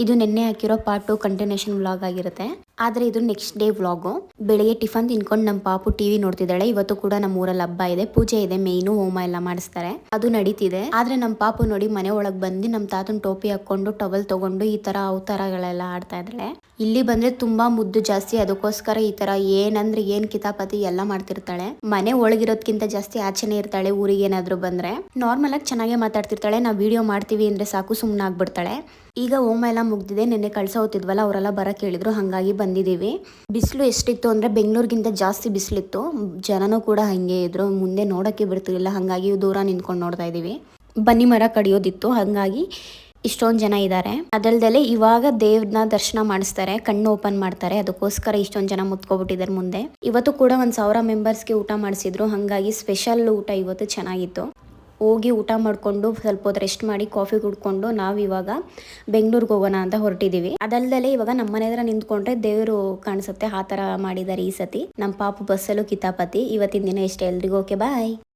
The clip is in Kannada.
ಇದು ನಿನ್ನೆ ಹಾಕಿರೋ ಪಾರ್ಟ್ 2 ಕಂಟಿನ್ಯೂಷನ್ ವ್ಲಾಗ್ ಆಗಿರುತ್ತೆ. ಆದ್ರೆ ಇದು ನೆಕ್ಸ್ಟ್ ಡೇ ವ್ಲಾಗು. ಬೆಳಿಗ್ಗೆ ಟಿಫನ್ ತಿನ್ಕೊಂಡು ನಮ್ಮ ಪಾಪು ಟಿವಿ ನೋಡ್ತಿದ್ದಾಳೆ. ಇವತ್ತು ಕೂಡ ನಮ್ಮ ಊರಲ್ಲಿ ಹಬ್ಬ ಇದೆ, ಪೂಜೆ ಇದೆ, ಮೇಯ್ನು ಹೋಮ ಎಲ್ಲ ಮಾಡಿಸ್ತಾರೆ, ಅದು ನಡೀತಿದೆ. ಆದ್ರೆ ನಮ್ಮ ಪಾಪು ನೋಡಿ ಮನೆ ಒಳಗ್ ಬಂದು ನಮ್ಮ ತಾತನ ಟೋಪಿ ಹಾಕೊಂಡು ಟವಲ್ ತಗೊಂಡು ಈ ತರ ಅವತಾರಗಳೆಲ್ಲ ಆಡ್ತಾ ಇದ್ದಾಳೆ. ಇಲ್ಲಿ ಬಂದ್ರೆ ತುಂಬಾ ಮುದ್ದು ಜಾಸ್ತಿ, ಅದಕ್ಕೋಸ್ಕರ ಈ ತರ ಏನಂದ್ರೆ ಏನ್ ಕಿತಾಪತಿ ಎಲ್ಲ ಮಾಡ್ತಿರ್ತಾಳೆ. ಮನೆ ಒಳಗಿರೋದ್ಕಿಂತ ಜಾಸ್ತಿ ಆಚೆನೆ ಇರ್ತಾಳೆ. ಊರಿಗೆ ಏನಾದ್ರು ಬಂದ್ರೆ ನಾರ್ಮಲ್ ಆಗಿ ಚೆನ್ನಾಗೆ ಮಾತಾಡ್ತಿರ್ತಾಳೆ. ನಾವು ವಿಡಿಯೋ ಮಾಡ್ತೀವಿ ಅಂದ್ರೆ ಸಾಕು ಸುಮ್ಮನೆ ಆಗ್ಬಿಡ್ತಾಳೆ. ಈಗ ಹೋಮ ಎಲ್ಲ ಮುಗ್ದಿದೆ. ನಿನ್ನೆ ಕಳ್ಸ ಹೋಗ್ತಿದ್ವಲ್ಲ, ಅವರೆಲ್ಲ ಬರಕ್ ಹೇಳಿದ್ರು, ಹಂಗಾಗಿ ಬಂದಿದೀವಿ. ಬಿಸಿಲು ಎಷ್ಟಿತ್ತು ಅಂದ್ರೆ ಬೆಂಗಳೂರಿಗಿಂತ ಜಾಸ್ತಿ ಬಿಸಿಲಿತ್ತು. ಜನನೂ ಕೂಡ ಹಂಗೆ ಇದ್ರು, ಮುಂದೆ ನೋಡಕ್ಕೆ ಬಿಡ್ತಿರ್ಲಿಲ್ಲ, ಹಂಗಾಗಿ ದೂರ ನಿಂತ್ಕೊಂಡು ನೋಡ್ತಾ ಇದೀವಿ. ಬನ್ನಿ ಮರ ಕಡಿಯೋದಿತ್ತು, ಹಂಗಾಗಿ ಇಷ್ಟೊಂದು ಜನ ಇದ್ದಾರೆ. ಅದಲ್ದಲೆ ಇವಾಗ ದೇವ್ರನ್ನ ದರ್ಶನ ಮಾಡಿಸ್ತಾರೆ, ಕಣ್ಣು ಓಪನ್ ಮಾಡ್ತಾರೆ, ಅದಕ್ಕೋಸ್ಕರ ಇಷ್ಟೊಂದು ಜನ ಮುತ್ಕೊಬಿಟ್ಟಿದ್ದಾರೆ ಮುಂದೆ. ಇವತ್ತು ಕೂಡ 1000 ಮೆಂಬರ್ಸ್ಗೆ ಊಟ ಮಾಡಿಸಿದ್ರು, ಹಂಗಾಗಿ ಸ್ಪೆಷಲ್ ಊಟ ಇವತ್ತು ಚೆನ್ನಾಗಿತ್ತು. ಹೋಗಿ ಊಟ ಮಾಡಿಕೊಂಡು ಸ್ವಲ್ಪ ಹೊತ್ತು ರೆಸ್ಟ್ ಮಾಡಿ ಕಾಫಿ ಕುಡ್ಕೊಂಡು ನಾವು ಇವಾಗ ಬೆಂಗಳೂರಿಗೆ ಹೋಗೋಣ ಅಂತ ಹೊರಟಿದ್ದೀವಿ. ಅದಲ್ದಲೆ ಇವಾಗ ನಮ್ಮ ಮನೆ ಹತ್ರ ನಿಂತ್ಕೊಂಡ್ರೆ ದೇವರು ಕಾಣಿಸುತ್ತೆ, ಆ ಥರ ಮಾಡಿದ್ದಾರೆ ಈ ಸತಿ. ನಮ್ಮ ಪಾಪು ಬಸ್ಸಲ್ಲೂ ಕಿತಾಪತಿ. ಇವತ್ತಿನ ದಿನ ಇಷ್ಟ, ಎಲ್ರಿಗೂ ಓಕೆ ಬಾಯ್.